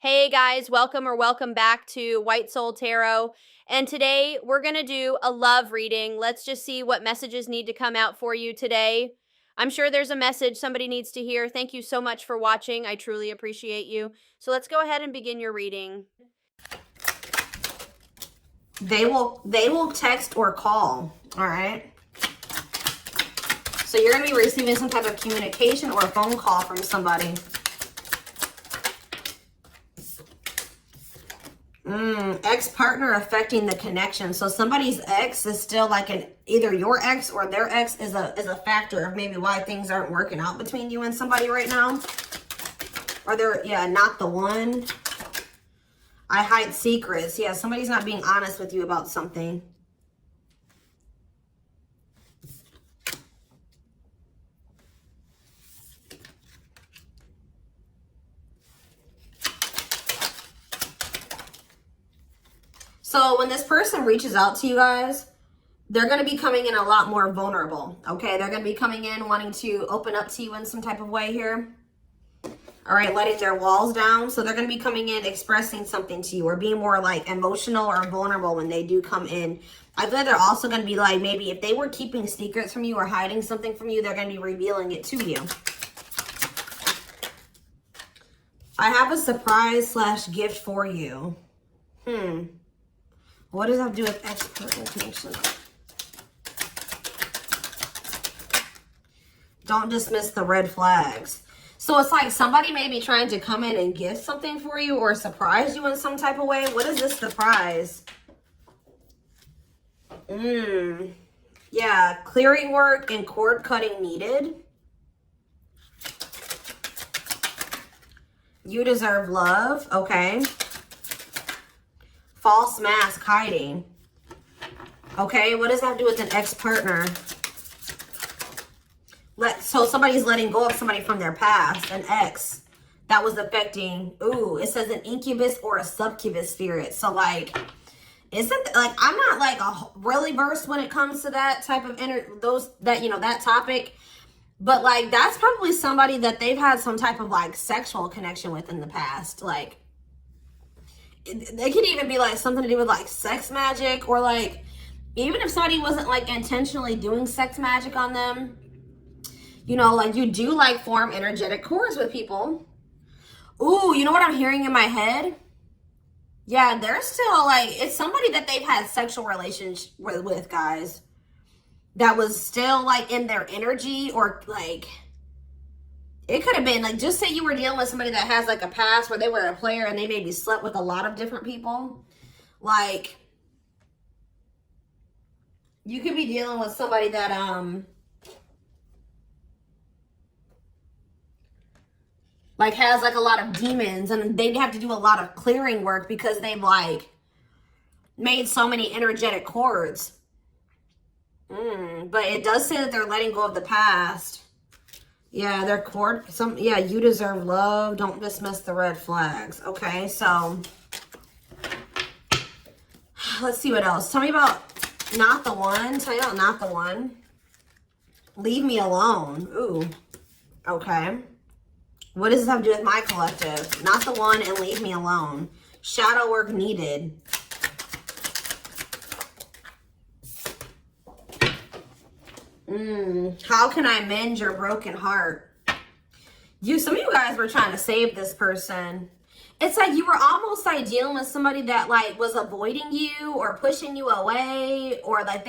Hey guys, welcome back to White Soul Tarot. And today we're going to do a love reading. Let's just see what messages need to come out for you today. I'm sure there's a message somebody needs to hear. Thank you so much for watching. I truly appreciate you. So let's go ahead and begin your reading. They will text or call, all right? So you're going to be receiving some type of communication or a phone call from somebody. Ex-partner affecting the connection. So somebody's ex is still like either your ex or their ex is a factor of maybe why things aren't working out between you and somebody right now. Or they're, not the one. I hide secrets. Yeah, somebody's not being honest with you about something. So when this person reaches out to you guys, they're going to be coming in a lot more vulnerable, okay? They're going to be coming in wanting to open up to you in some type of way here. All right, letting their walls down. So they're going to be coming in expressing something to you or being more like emotional or vulnerable when they do come in. I feel like they're also going to be like, maybe if they were keeping secrets from you or hiding something from you, they're going to be revealing it to you. I have a surprise / gift for you. What does that have to do with ex-partner connection? Don't dismiss the red flags. So it's like somebody may be trying to come in and give something for you or surprise you in some type of way. What is this surprise? Yeah, clearing work and cord cutting needed. You deserve love. Okay. False mask hiding. Okay, what does that have to do with an ex-partner? So somebody's letting go of somebody from their past, an ex that was affecting. Ooh, it says an incubus or a succubus spirit. So like, isn't like, I'm not like really versed when it comes to that type of that topic, but like that's probably somebody that they've had some type of like sexual connection with in the past. Like, they could even be like something to do with like sex magic, or like even if somebody wasn't like intentionally doing sex magic on them, like you do like form energetic cords with people. Ooh, you know what I'm hearing in my head? Yeah, they're still like, it's somebody that they've had sexual relations with, guys, that was still like in their energy, or like it could have been like, just say you were dealing with somebody that has like a past where they were a player and they maybe slept with a lot of different people. Like, you could be dealing with somebody that like has like a lot of demons, and they'd have to do a lot of clearing work because they've like made so many energetic cords. But it does say that they're letting go of the past. Yeah, they're you deserve love. Don't dismiss the red flags. Okay, so let's see what else. Tell me about not the one. Tell me about not the one. Leave me alone. Ooh, okay. What does this have to do with my collective? Not the one and leave me alone. Shadow work needed. How can I mend your broken heart? Some of you guys were trying to save this person. It's like you were almost like dealing with somebody that like was avoiding you or pushing you away, or like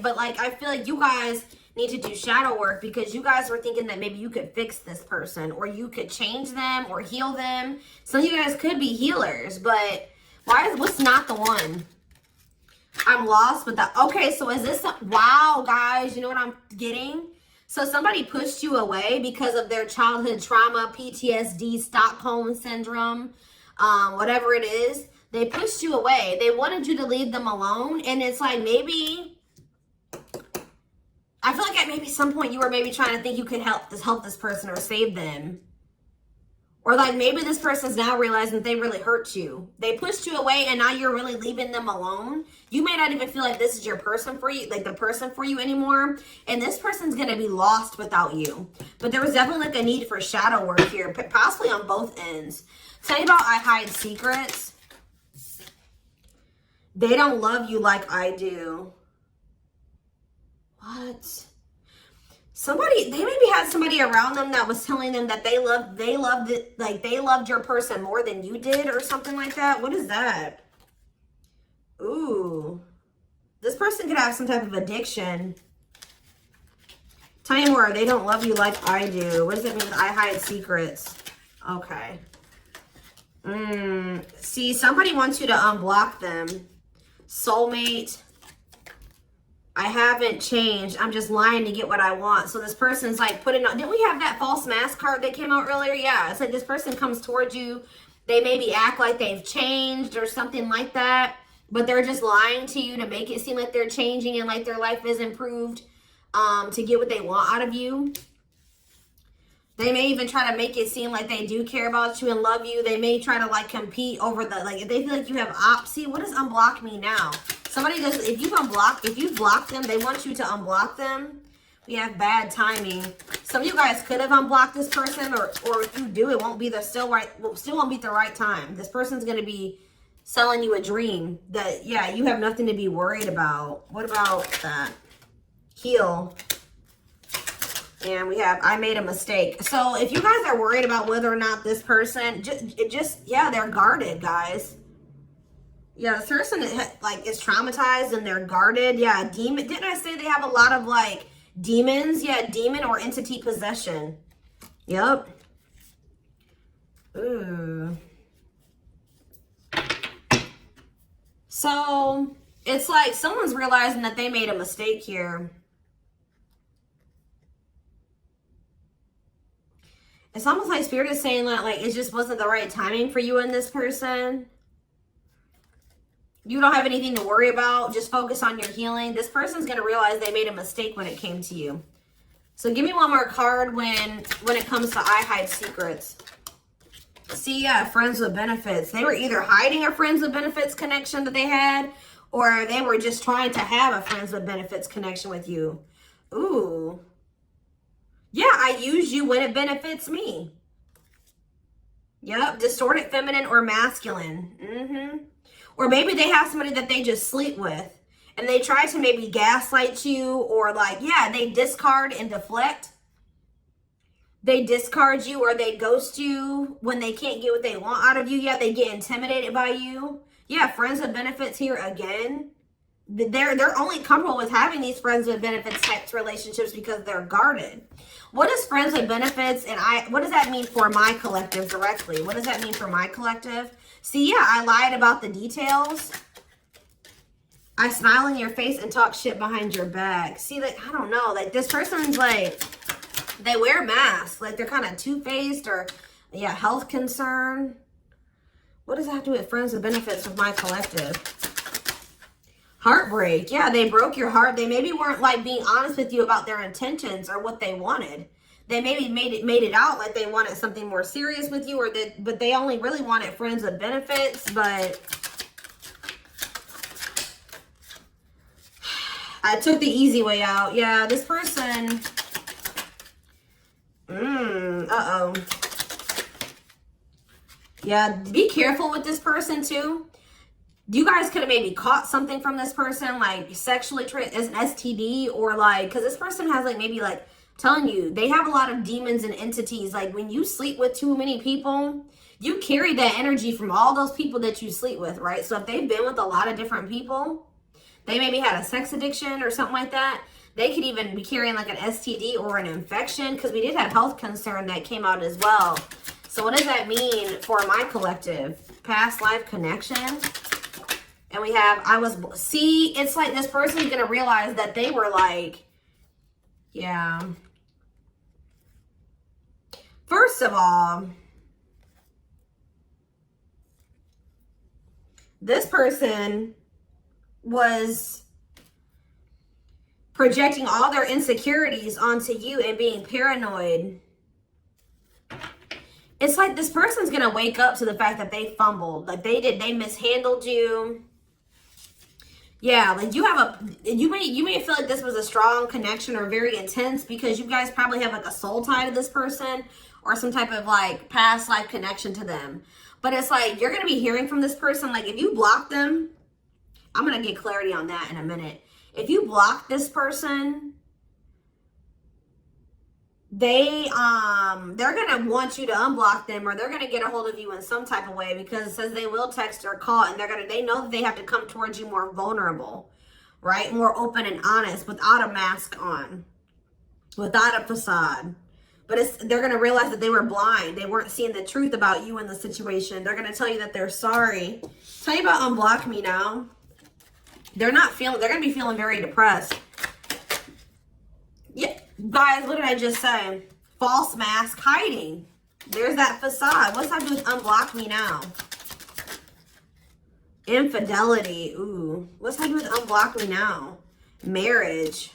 but like I feel like you guys need to do shadow work because you guys were thinking that maybe you could fix this person or you could change them or heal them. Some of you guys could be healers, but what's not the one? I'm lost with that. Okay, so is this, wow, guys, you know what I'm getting? So somebody pushed you away because of their childhood trauma, PTSD, Stockholm syndrome, whatever it is. They pushed you away. They wanted you to leave them alone. And it's like, maybe, I feel like at maybe some point you were maybe trying to think you could help this person or save them. Or like maybe this person's now realizing that they really hurt you. They pushed you away and now you're really leaving them alone. You may not even feel like this is your person for you, like the person for you anymore. And this person's going to be lost without you. But there was definitely like a need for shadow work here, possibly on both ends. Tell me about I hide secrets. They don't love you like I do. What? Somebody, they maybe had somebody around them that was telling them that they loved it, like they loved your person more than you did or something like that. What is that? Ooh. This person could have some type of addiction. Tell me more. They don't love you like I do. What does it mean? I hide secrets. Okay. See, somebody wants you to unblock them. Soulmate. I haven't changed. I'm just lying to get what I want. So this person's like putting on, didn't we have that false mask card that came out earlier? Yeah, it's like this person comes towards you. They maybe act like they've changed or something like that, but they're just lying to you to make it seem like they're changing and like their life is improved, to get what they want out of you. They may even try to make it seem like they do care about you and love you. They may try to like compete over the, like if they feel like you have see, what does unblock me now? Somebody does, if you've blocked them, they want you to unblock them. We have bad timing. Some of you guys could have unblocked this person, or if you do, it won't be the still won't be the right time. This person's gonna be selling you a dream that, yeah, you have nothing to be worried about. What about that? Heal. And we have, I made a mistake. So if you guys are worried about whether or not this person, yeah, they're guarded, guys. Yeah, this person like is traumatized and they're guarded. Yeah, demon. Didn't I say they have a lot of like demons? Yeah, demon or entity possession. Yep. Ooh. So it's like someone's realizing that they made a mistake here. It's almost like Spirit is saying that like it just wasn't the right timing for you and this person. You don't have anything to worry about. Just focus on your healing. This person's going to realize they made a mistake when it came to you. So give me one more card when it comes to I hide secrets. See, yeah, friends with benefits. They were either hiding a friends with benefits connection that they had, or they were just trying to have a friends with benefits connection with you. Ooh. Yeah, I use you when it benefits me. Yep, distorted feminine or masculine. Or maybe they have somebody that they just sleep with and they try to maybe gaslight you, or like, yeah, they discard and deflect. They discard you or they ghost you when they can't get what they want out of you. Yeah, they get intimidated by you. Yeah, friends with benefits here again. They're only comfortable with having these friends with benefits types relationships because they're guarded. What is friends with benefits, and what does that mean for my collective directly? What does that mean for my collective? See, yeah, I lied about the details. I smile in your face and talk shit behind your back. See, like, I don't know. Like, this person's like, they wear masks. Like, they're kind of two-faced, or, yeah, health concern. What does that have to do with friends with benefits with my collective? Heartbreak. Yeah, they broke your heart. They maybe weren't, like, being honest with you about their intentions or what they wanted. They maybe made it out like they wanted something more serious with you, but they only really wanted friends with benefits. But I took the easy way out. Yeah, this person. Uh-oh. Yeah, be careful with this person too. You guys could have maybe caught something from this person, like sexually as an STD, or like, because this person has like maybe like, telling you, they have a lot of demons and entities. Like when you sleep with too many people, you carry that energy from all those people that you sleep with, right? So if they've been with a lot of different people, they maybe had a sex addiction or something like that. They could even be carrying like an STD or an infection, because we did have health concern that came out as well. So what does that mean for my collective? Past life connection. And we have, see, it's like this person's going to realize that they were like, yeah. First of all, this person was projecting all their insecurities onto you and being paranoid. It's like this person's going to wake up to the fact that they fumbled. Like they mishandled you. Yeah, like you may feel like this was a strong connection or very intense because you guys probably have like a soul tie to this person or some type of like past life connection to them. But it's like, you're going to be hearing from this person. Like, if you block them, I'm going to get clarity on that in a minute. If you block this person, they're going to want you to unblock them, or they're going to get a hold of you in some type of way, because it says they will text or call, and they know that they have to come towards you more vulnerable, right? More open and honest, without a mask on, without a facade. But they're going to realize that they were blind. They weren't seeing the truth about you in the situation. They're going to tell you that they're sorry. Tell you about unblock me now. They're going to be feeling very depressed. Yeah, guys, what did I just say? False mask hiding. There's that facade. What's that do with unblock me now? Infidelity. Ooh. What's that do with unblock me now? Marriage.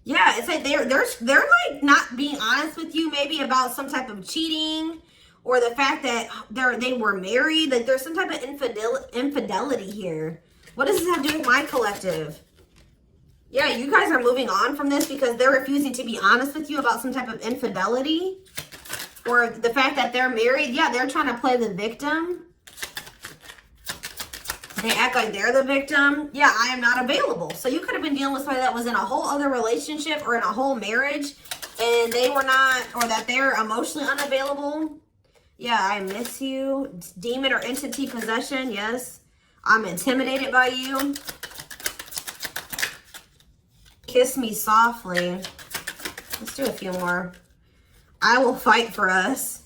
Yeah, it's like they're like not being honest with you, maybe about some type of cheating, or the fact that they were married. Like, there's some type of infidelity here. What does this have to do with my collective? Yeah, you guys are moving on from this because they're refusing to be honest with you about some type of infidelity, or the fact that they're married. Yeah, they're trying to play the victim. They act like they're the victim. Yeah, I am not available. So you could have been dealing with somebody that was in a whole other relationship or in a whole marriage, and they were not, or that they're emotionally unavailable. Yeah, I miss you. Demon or entity possession. Yes. I'm intimidated by you. Kiss me softly. Let's do a few more. I will fight for us.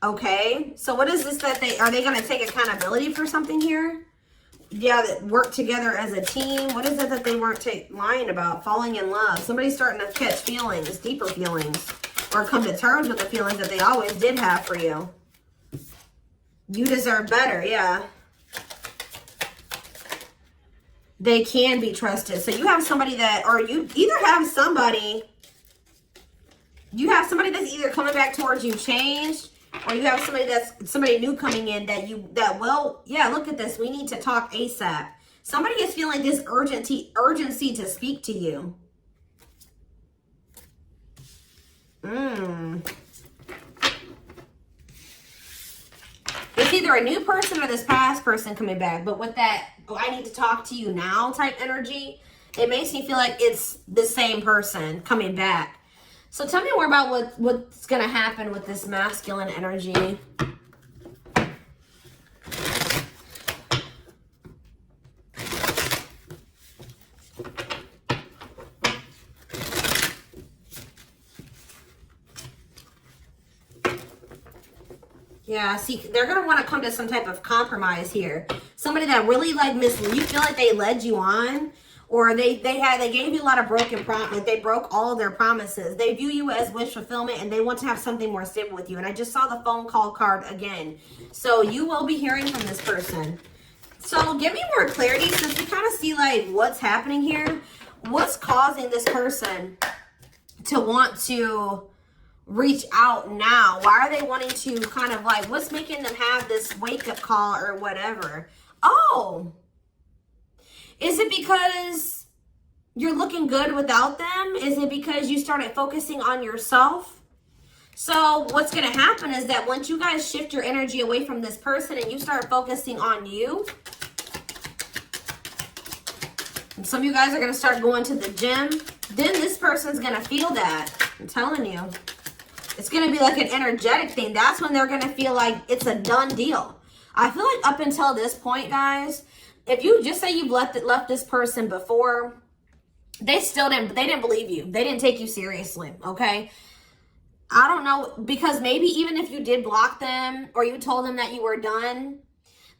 Okay. So what is this that are they going to take accountability for something here? Yeah, that work together as a team. What is it that they weren't lying about? Falling in love. Somebody's starting to catch feelings, deeper feelings, or come to terms with the feelings that they always did have for you. You deserve better. Yeah. They can be trusted. So you have somebody that, or you either have somebody that's either coming back towards you changed, or you have somebody new coming in yeah, look at this. We need to talk ASAP. Somebody is feeling this urgency to speak to you. It's either a new person or this past person coming back. But with that, I need to talk to you now type energy, it makes me feel like it's the same person coming back. So tell me more about what's going to happen with this masculine energy. Yeah, see, they're going to want to come to some type of compromise here. Somebody that really like you feel like they led you on, or they gave you a lot of broken promises. They broke all of their promises. They view you as wish fulfillment, and they want to have something more stable with you. And I just saw the phone call card again. So you will be hearing from this person. So give me more clarity, since we kind of see like what's happening here. What's causing this person to want to reach out now? Why are they wanting to kind of like, what's making them have this wake-up call or whatever? Oh, is it because you're looking good without them? Is it because you started focusing on yourself? So what's going to happen is that once you guys shift your energy away from this person and you start focusing on you, and some of you guys are going to start going to the gym, then this person's going to feel that. I'm telling you. It's going to be like an energetic thing. That's when they're going to feel like it's a done deal. I feel like up until this point, guys, if you just say you've left this person before, they didn't believe you. They didn't take you seriously, okay? I don't know, because maybe even if you did block them or you told them that you were done,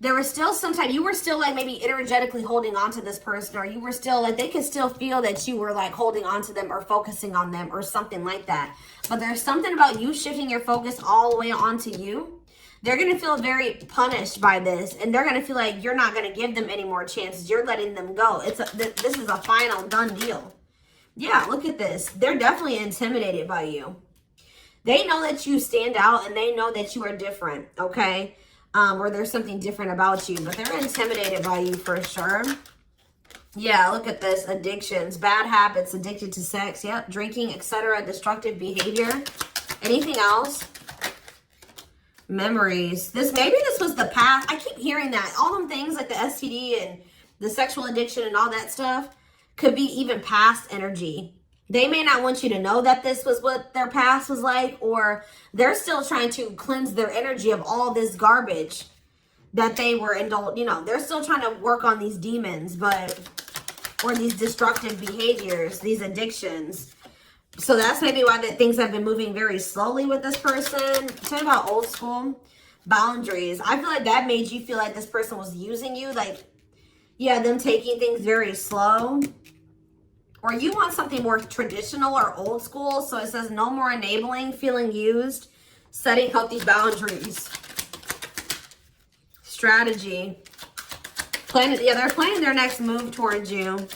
there was still you were still like maybe energetically holding on to this person, or you were still like, they could still feel that you were like holding on to them or focusing on them or something like that. But there's something about you shifting your focus all the way onto you. They're going to feel very punished by this, and they're going to feel like you're not going to give them any more chances. You're letting them go. This is a final done deal. Yeah, look at this. They're definitely intimidated by you. They know that you stand out, and they know that you are different, okay? Or there's something different about you, but they're intimidated by you for sure. Yeah, look at this. Addictions, bad habits, addicted to sex, yep, drinking, etc., destructive behavior. Anything else? Memories. Maybe this was the past. I keep hearing that. All them things like the STD and the sexual addiction and all that stuff could be even past energy. They may not want you to know that this was what their past was like, or they're still trying to cleanse their energy of all this garbage that they were indulged. You know, they're still trying to work on these demons, or these destructive behaviors, these addictions. So that's maybe why things have been moving very slowly with this person. Talking about old school boundaries. I feel like that made you feel like this person was using you. Like, yeah, them taking things very slow. Or you want something more traditional or old school. So it says no more enabling, feeling used, setting healthy boundaries. Strategy. They're planning their next move towards you.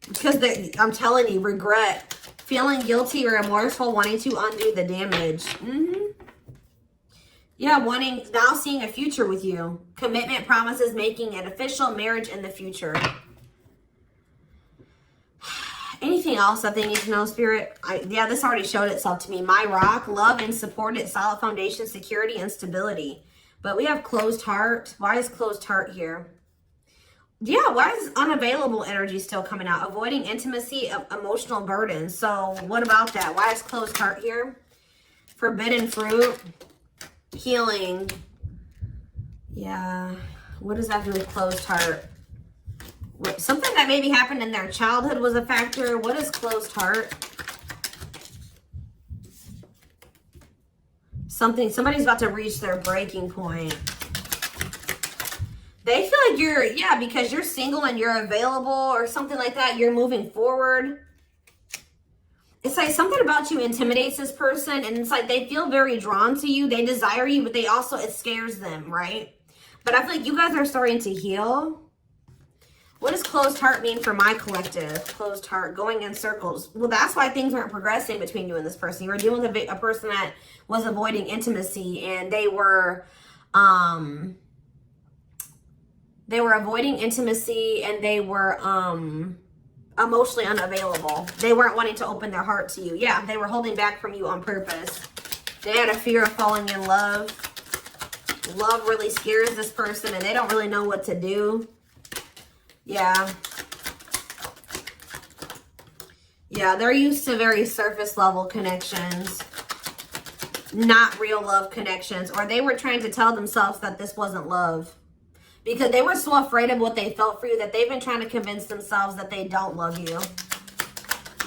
Because I'm telling you, regret. Feeling guilty or remorseful, wanting to undo the damage. Yeah, now seeing a future with you. Commitment, promises, making an official marriage in the future. Anything else that they need to know, Spirit? Yeah, this already showed itself to me. My rock, love and supported, solid foundation, security, and stability. But we have closed heart. Why is closed heart here? Yeah, why is unavailable energy still coming out? Avoiding intimacy, emotional burden. So what about that? Why is closed heart here? Forbidden fruit, healing. Yeah, what does that do with closed heart? Something that maybe happened in their childhood was a factor. What is closed heart? Somebody's about to reach their breaking point. They feel like because you're single and you're available or something like that, you're moving forward. It's like something about you intimidates this person, and it's like they feel very drawn to you. They desire you, but it scares them, right? But I feel like you guys are starting to heal. What does closed heart mean for my collective? Closed heart, going in circles. Well, that's why things weren't progressing between you and this person. You were dealing with a person that was avoiding intimacy, and they were avoiding intimacy, and they were emotionally unavailable. They weren't wanting to open their heart to you. Yeah, they were holding back from you on purpose. They had a fear of falling in love. Love really scares this person, and they don't really know what to do. Yeah. Yeah, they're used to very surface level connections, not real love connections, or they were trying to tell themselves that this wasn't love because they were so afraid of what they felt for you that they've been trying to convince themselves that they don't love you.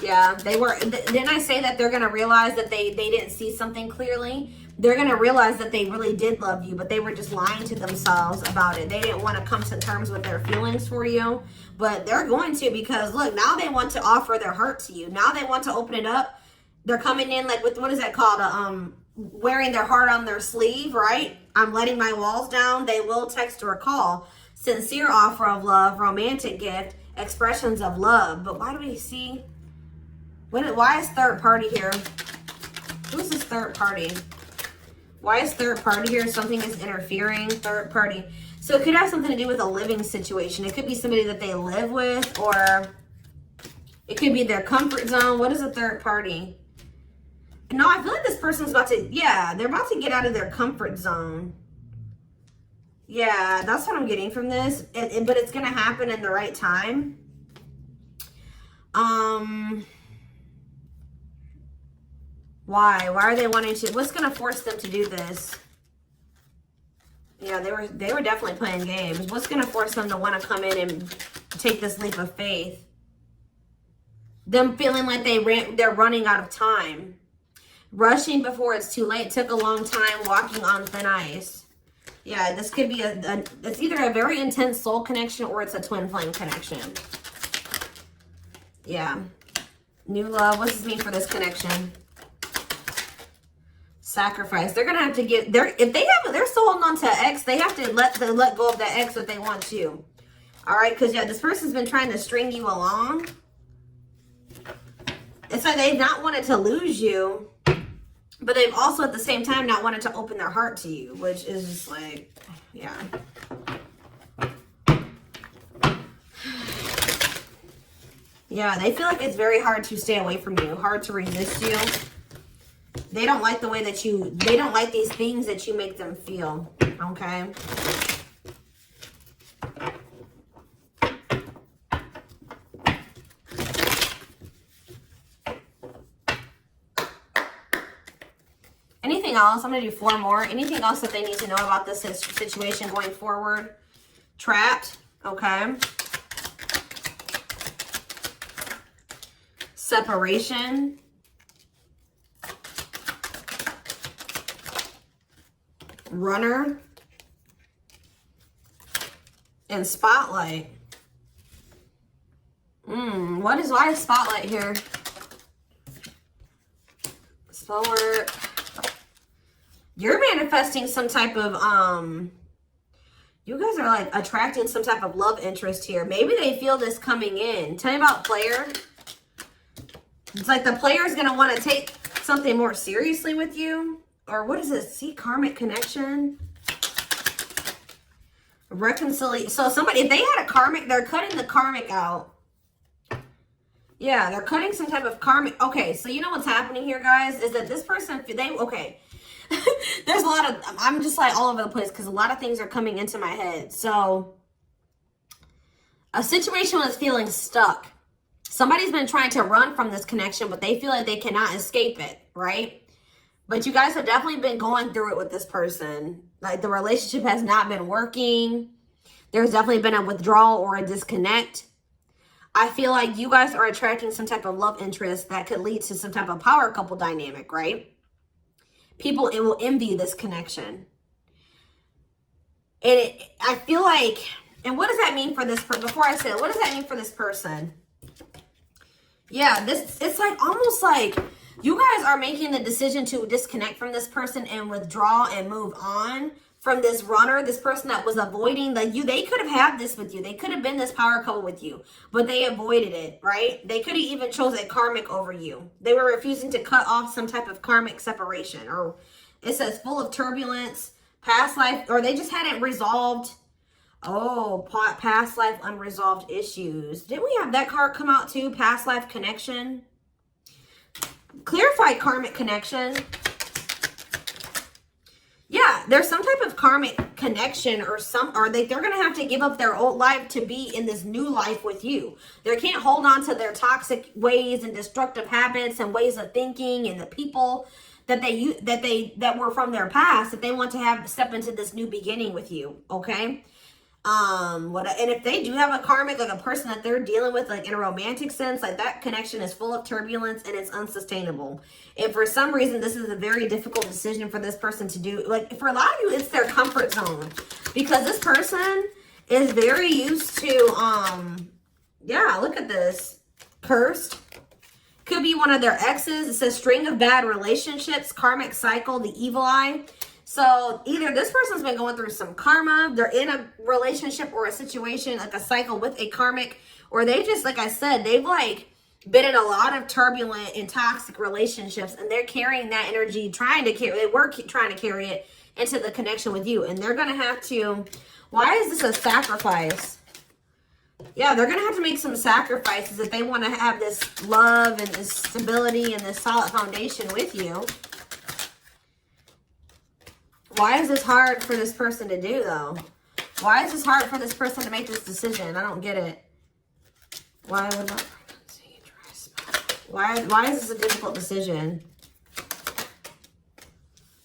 Yeah, didn't I say that they're going to realize that they didn't see something clearly? They're going to realize that they really did love you, but they were just lying to themselves about it. They didn't want to come to terms with their feelings for you, but they're going to, because look, now they want to offer their heart to you. Now they want to open it up. They're coming in like with, what is that called? Wearing their heart on their sleeve, right? I'm letting my walls down. They will text or call. Sincere offer of love, romantic gift, expressions of love. But why do we see? Why is third party here? Who's this third party? Why is third party here? Something is interfering. Third party. So it could have something to do with a living situation. It could be somebody that they live with, or it could be their comfort zone. What is a third party? No, I feel like this person's about to, they're about to get out of their comfort zone. Yeah, that's what I'm getting from this. But it's going to happen in the right time. Why? Why are they wanting to? What's going to force them to do this? Yeah, they were definitely playing games. What's going to force them to want to come in and take this leap of faith? Them feeling like they're running out of time. Rushing before it's too late. Took a long time. Walking on thin ice. Yeah, this could be it's either a very intense soul connection or it's a twin flame connection. Yeah. New love. What does this mean for this connection? Sacrifice. They're gonna have to give. They're still holding on to an ex. They have to let go of that ex if they want to. All right, because yeah, this person's been trying to string you along. It's like they've not wanted to lose you, but they've also at the same time not wanted to open their heart to you, which is just like, yeah. Yeah, they feel like it's very hard to stay away from you, hard to resist you. They don't like the way that they don't like these things that you make them feel, okay? Anything else? I'm going to do 4 more. Anything else that they need to know about this situation going forward? Trapped, okay? Separation. Runner. And spotlight. Why is spotlight here? Slower. You're manifesting some type of, you guys are like attracting some type of love interest here. Maybe they feel this coming in. Tell me about player. It's like the player is going to want to take something more seriously with you. Or what is this? See, karmic connection. Reconciliation. So somebody, if they had a karmic, they're cutting the karmic out. Yeah, they're cutting some type of karmic. Okay, so you know what's happening here, guys, is that this person, okay. There's a lot of, I'm just like all over the place because a lot of things are coming into my head. So a situation was feeling stuck. Somebody's been trying to run from this connection, but they feel like they cannot escape it, right? But you guys have definitely been going through it with this person. Like the relationship has not been working. There's definitely been a withdrawal or a disconnect. I feel like you guys are attracting some type of love interest that could lead to some type of power couple dynamic, right? People, it will envy this connection. And I feel like, and what does that mean for this person? Before I say it, what does that mean for this person? Yeah, it's like almost like you guys are making the decision to disconnect from this person and withdraw and move on from this runner, this person that was avoiding they could have had this with you. They could have been this power couple with you, but they avoided it, right? They could have even chose a karmic over you. They were refusing to cut off some type of karmic separation, or it says full of turbulence, past life, or they just hadn't resolved. Oh, past life unresolved issues. Didn't we have that card come out too? Past life connection. Clarified karmic connection. Yeah, there's some type of karmic connection or they're going to have to give up their old life to be in this new life with you. They can't hold on to their toxic ways and destructive habits and ways of thinking and the people that were from their past, that they want to step into this new beginning with you, okay? And if they do have a karmic, like a person that they're dealing with, like in a romantic sense, like that connection is full of turbulence and it's unsustainable. And for some reason, this is a very difficult decision for this person to do. Like for a lot of you, it's their comfort zone, because this person is very used to, yeah, look at this. Cursed. Could be one of their exes. It says string of bad relationships, karmic cycle, the evil eye. So either this person's been going through some karma, they're in a relationship or a situation, like a cycle with a karmic, or they just, like I said, they've like been in a lot of turbulent and toxic relationships, and they're carrying that energy, trying to carry it into the connection with you. And they're going to have to, why is this a sacrifice? Yeah, they're going to have to make some sacrifices if they want to have this love and this stability and this solid foundation with you. Why is this hard for this person to do, though? Why is this hard for this person to make this decision? I don't get it. Why would not pregnancy, dry spot? Why is this a difficult decision?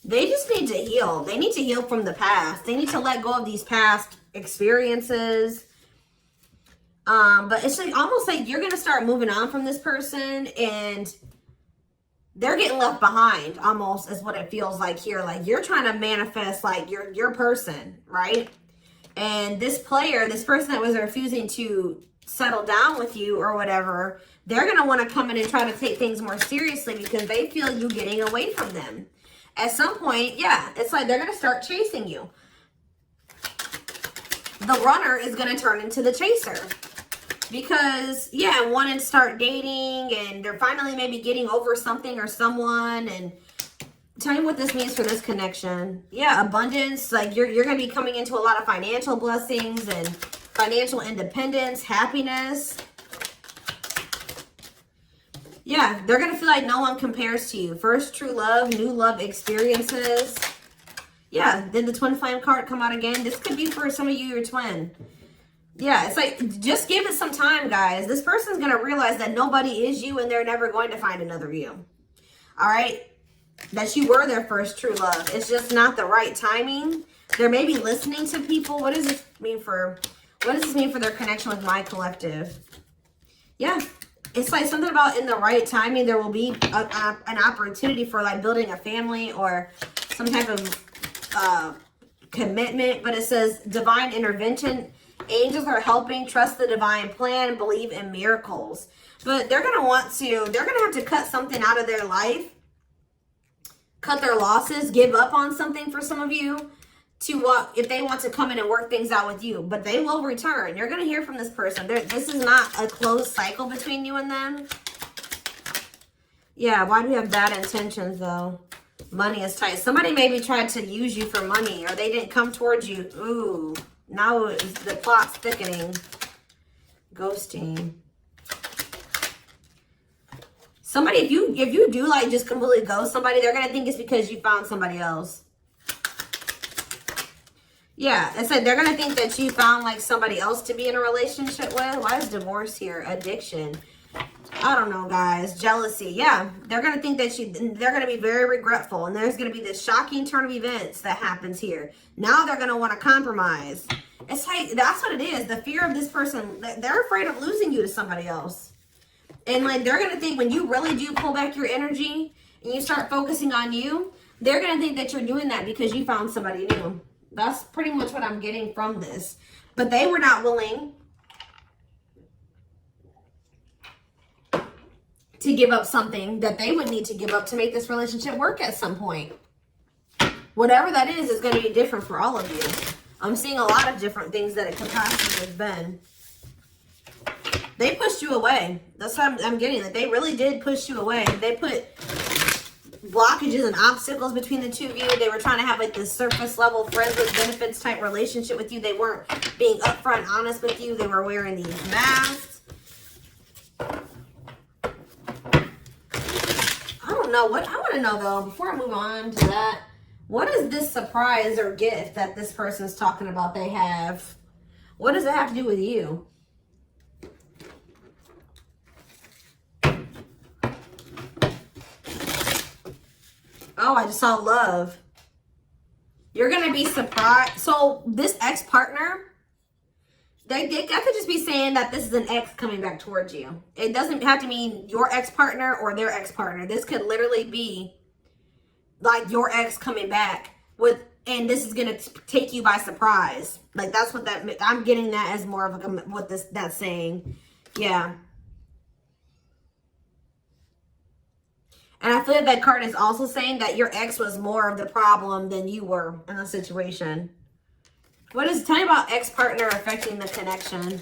They just need to heal. They need to heal from the past. They need to let go of these past experiences. But it's like almost like you're going to start moving on from this person, and they're getting left behind, almost, is what it feels like here. Like you're trying to manifest like your person, right? And this player, this person that was refusing to settle down with you or whatever, they're going to want to come in and try to take things more seriously because they feel you getting away from them. At some point, yeah, it's like they're going to start chasing you. The runner is going to turn into the chaser. Because, yeah, want to start dating, and they're finally maybe getting over something or someone. And tell me what this means for this connection. Yeah, abundance. Like you're going to be coming into a lot of financial blessings and financial independence, happiness. Yeah, they're going to feel like no one compares to you. First true love, new love experiences. Yeah, then the twin flame card come out again. This could be for some of you, your twin. Yeah, it's like, just give it some time, guys. This person's going to realize that nobody is you and they're never going to find another you. All right? That you were their first true love. It's just not the right timing. They're maybe listening to people. What does this mean for their connection with my collective? Yeah. It's like something about in the right timing, there will be an opportunity for like building a family or some type of commitment. But it says divine intervention. Angels are helping. Trust the divine plan. Believe in miracles. But they're going to have to cut something out of their life. Cut their losses. Give up on something for some of you. If they want to come in and work things out with you, but they will return. You're going to hear from this person. This is not a closed cycle between you and them. Yeah, why do we have bad intentions though? Money is tight. Somebody maybe tried to use you for money or they didn't come towards you. Ooh, now the plot's thickening. Ghosting. Somebody, if you do like just completely ghost somebody, they're going to think it's because you found somebody else. Yeah, I said they're going to think that you found like somebody else to be in a relationship with. Why is divorce here? Addiction. I don't know, guys. Jealousy. Yeah, they're going to think that they're going to be very regretful. And there's going to be this shocking turn of events that happens here. Now they're going to want to compromise. It's like, that's what it is. The fear of this person, they're afraid of losing you to somebody else. And like, they're going to think when you really do pull back your energy and you start focusing on you, they're going to think that you're doing that because you found somebody new. That's pretty much what I'm getting from this. But they were not willing to give up something that they would need to give up to make this relationship work at some point. Whatever that is going to be different for all of you. I'm seeing a lot of different things that it could possibly have been. They pushed you away. That's what I'm getting. That they really did push you away. They put blockages and obstacles between the two of you. They were trying to have like this surface level friends with benefits type relationship with you. They weren't being upfront honest with you. They were wearing these masks. I don't know what I want to know though, before I move on to that, what is this surprise or gift that this person's talking about they have? What does it have to do with you? Oh, I just saw love. You're going to be surprised. So this ex-partner, they could just be saying that this is an ex coming back towards you. It doesn't have to mean your ex-partner or their ex-partner. This could literally be like your ex coming back and this is going to take you by surprise. Like that's what I'm getting that as more of what that's saying. Yeah. And I feel like that card is also saying that your ex was more of the problem than you were in the situation. Tell me about ex-partner affecting the connection.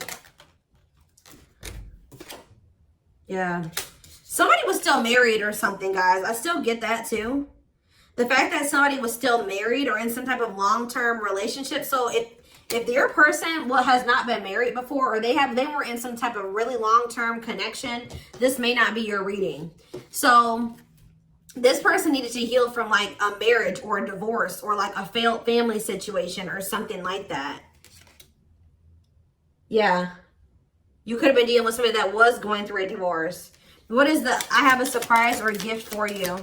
Yeah. Somebody was still married or something, guys. I still get that too. The fact that somebody was still married or in some type of long-term relationship. So if your person has not been married before or they were in some type of really long-term connection, this may not be your reading. So this person needed to heal from like a marriage or a divorce or like a failed family situation or something like that. Yeah. You could have been dealing with somebody that was going through a divorce. What is I have a surprise or a gift for you.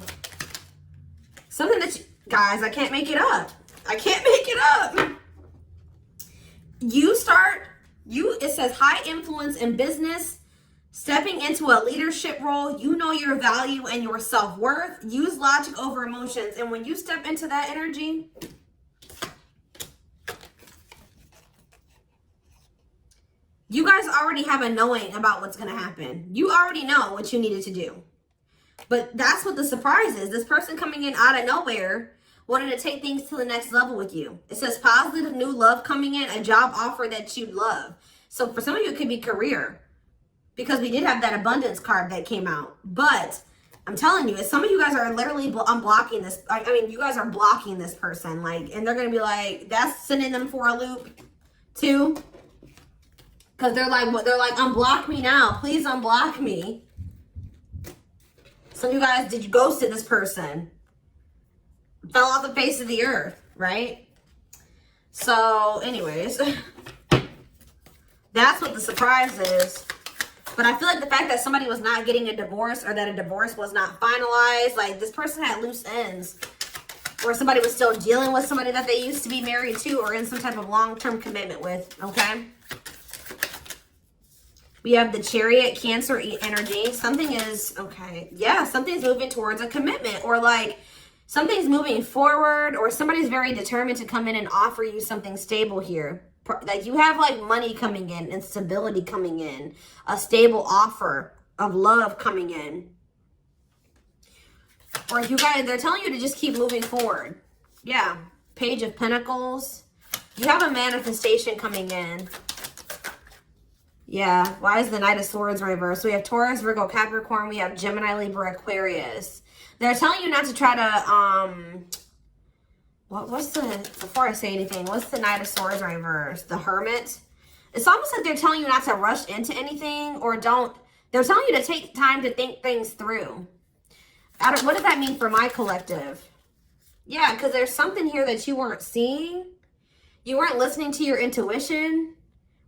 Something that guys, I can't make it up. I can't make it up. It says high influence in business. Stepping into a leadership role, you know your value and your self-worth. Use logic over emotions. And when you step into that energy, you guys already have a knowing about what's going to happen. You already know what you needed to do. But that's what the surprise is. This person coming in out of nowhere wanted to take things to the next level with you. It says positive new love coming in, a job offer that you'd love. So for some of you, it could be career. Because we did have that abundance card that came out. But I'm telling you, some of you guys are literally unblocking this. I mean, you guys are blocking this person. And they're going to be like, that's sending them for a loop too. Because they're like, unblock me now. Please unblock me. Some of you guys, did you ghosted this person? Fell off the face of the earth, right? So, anyways, that's what the surprise is. But I feel like the fact that somebody was not getting a divorce or that a divorce was not finalized, like this person had loose ends. Or somebody was still dealing with somebody that they used to be married to or in some type of long-term commitment with, okay? We have the Chariot, Cancer energy. Something is, okay, yeah, something's moving towards a commitment, or like something's moving forward, or somebody's very determined to come in and offer you something stable here. Like you have like money coming in and stability coming in, a stable offer of love coming in. Or you guys, they're telling you to just keep moving forward. Yeah, Page of Pentacles. You have a manifestation coming in. Yeah, why is the Knight of Swords reversed? So we have Taurus, Virgo, Capricorn. We have Gemini, Libra, Aquarius. They're telling you not to try to, before I say anything, what's the Knight of Swords reversed? The Hermit. It's almost like they're telling you not to rush into anything, or they're telling you to take time to think things through. What does that mean for my collective? Yeah, because there's something here that you weren't seeing. You weren't listening to your intuition,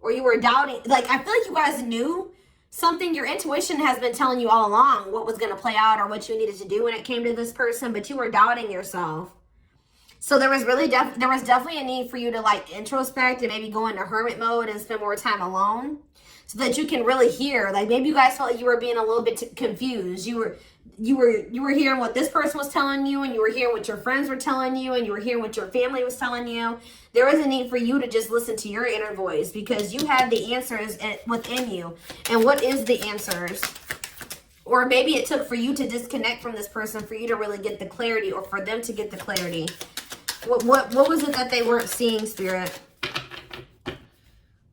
or you were doubting. Like, I feel like you guys knew something. Your intuition has been telling you all along what was going to play out or what you needed to do when it came to this person, but you were doubting yourself. So there was definitely a need for you to like introspect and maybe go into hermit mode and spend more time alone so that you can really hear. Like maybe you guys felt like you were being a little bit confused. You were hearing what this person was telling you, and you were hearing what your friends were telling you, and you were hearing what your family was telling you. There was a need for you to just listen to your inner voice because you had the answers within you. And what is the answers? Or maybe it took for you to disconnect from this person for you to really get the clarity, or for them to get the clarity. What was it that they weren't seeing, Spirit?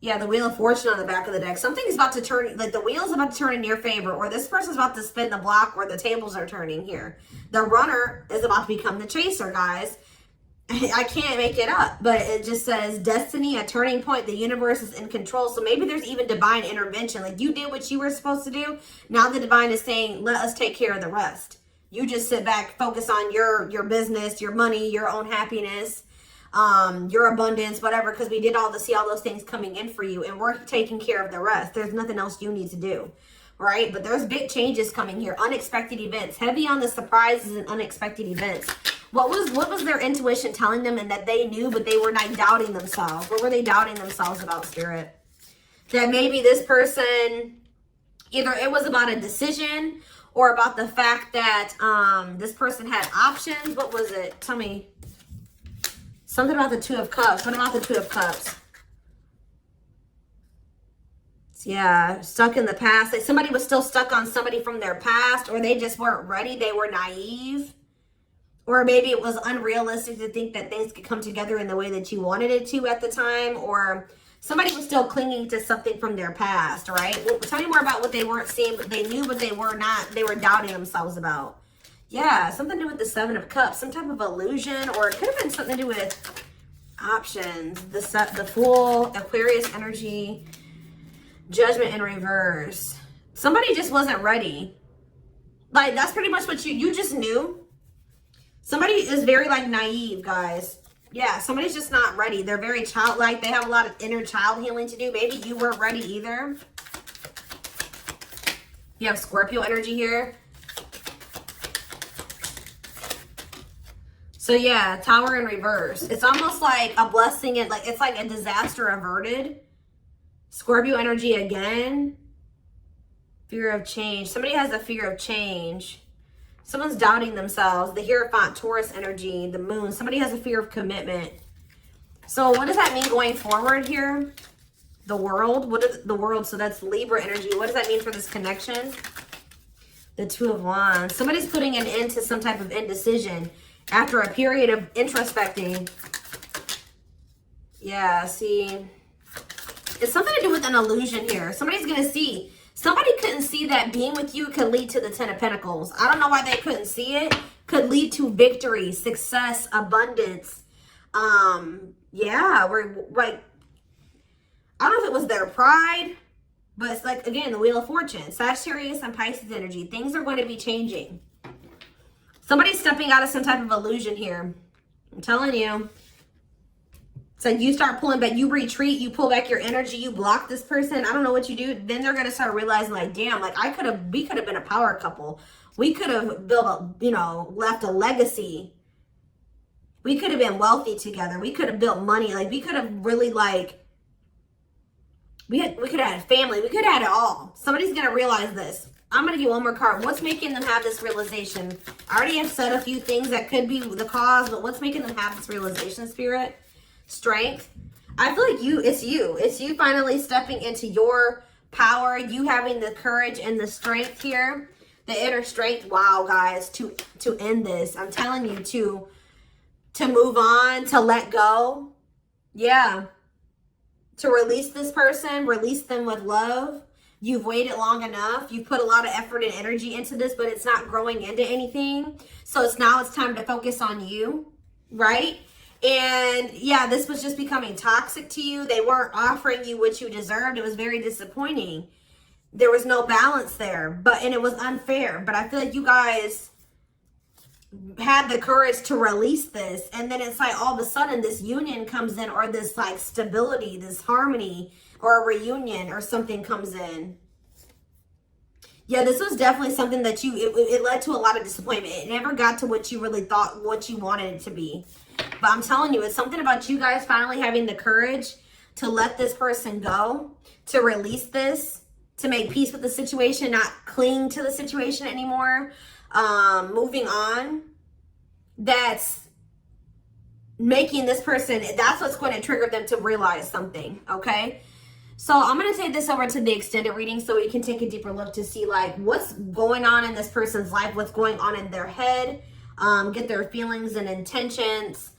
Yeah, the Wheel of Fortune on the back of the deck. Something's about to turn, like the wheel's about to turn in your favor, or this person's about to spin the block, or the tables are turning here. The runner is about to become the chaser, guys. I can't make it up, but it just says destiny, a turning point. The universe is in control. So maybe there's even divine intervention. Like you did what you were supposed to do. Now the divine is saying, let us take care of the rest. You just sit back, focus on your business, your money, your own happiness, your abundance, whatever, because we did see all those things coming in for you, and we're taking care of the rest. There's nothing else you need to do, right? But there's big changes coming here, unexpected events, heavy on the surprises and unexpected events. What was their intuition telling them, and that they knew, but they were not doubting themselves? What were they doubting themselves about, Spirit? That maybe this person, either it was about a decision or about the fact that this person had options. What was it? Tell me. Something about the Two of Cups. What about the Two of Cups? Yeah, stuck in the past. Like somebody was still stuck on somebody from their past, or they just weren't ready. They were naive. Or maybe it was unrealistic to think that things could come together in the way that you wanted it to at the time. Or somebody was still clinging to something from their past, right? Well, tell me more about what they weren't seeing, but they knew, but they were not. They were doubting themselves about. Yeah, something to do with the Seven of Cups, some type of illusion, or it could have been something to do with options. The Fool, Aquarius energy, Judgment in reverse. Somebody just wasn't ready. Like, that's pretty much what you just knew. Somebody is very, like, naive, guys. Yeah, somebody's just not ready. They're very childlike. They have a lot of inner child healing to do. Maybe you weren't ready either. You have Scorpio energy here. So yeah, Tower in reverse. It's almost like a blessing, and like it's like a disaster averted. Scorpio energy again. Fear of change. Somebody has a fear of change. Someone's doubting themselves. The Hierophant, Taurus energy, the Moon. Somebody has a fear of commitment. So what does that mean going forward here? The World. What is the World? So that's Libra energy. What does that mean for this connection? The Two of Wands. Somebody's putting an end to some type of indecision after a period of introspecting. Yeah, see. It's something to do with an illusion here. Somebody's going to see. Somebody couldn't see that being with you could lead to the Ten of Pentacles. I don't know why they couldn't see it. Could lead to victory, success, abundance. Yeah, we're like, I don't know if it was their pride, but it's like, again, the Wheel of Fortune. Sagittarius and Pisces energy. Things are going to be changing. Somebody's stepping out of some type of illusion here. I'm telling you. So you start pulling back, you retreat, you pull back your energy, you block this person. I don't know what you do. Then they're gonna start realizing, like, damn, like we could have been a power couple. We could have built a, you know, left a legacy. We could have been wealthy together. We could have built money. Like, we could have really, like, we could have had a family. We could have had it all. Somebody's gonna realize this. I'm gonna get one more card. What's making them have this realization? I already have said a few things that could be the cause, but what's making them have this realization, Spirit? Strength. I feel like it's you finally stepping into your power, you having the courage and the strength here, the inner strength. Wow, guys, to end this. I'm telling you, to move on, to let go. Yeah, to release this person, release them with love. You've waited long enough. You've put a lot of effort and energy into this, but it's not growing into anything. So it's time to focus on you, right? And yeah, this was just becoming toxic to you. They weren't offering you what you deserved. It was very disappointing. There was no balance there, and it was unfair. But I feel like you guys had the courage to release this. And then it's like all of a sudden this union comes in, or this like stability, this harmony, or a reunion or something comes in. Yeah, this was definitely something that it led to a lot of disappointment. It never got to what you really thought, what you wanted it to be. But I'm telling you, it's something about you guys finally having the courage to let this person go, to release this, to make peace with the situation, not cling to the situation anymore, moving on. That's making this person, that's what's going to trigger them to realize something, okay? So I'm going to take this over to the extended reading so we can take a deeper look to see like what's going on in this person's life, what's going on in their head, get their feelings and intentions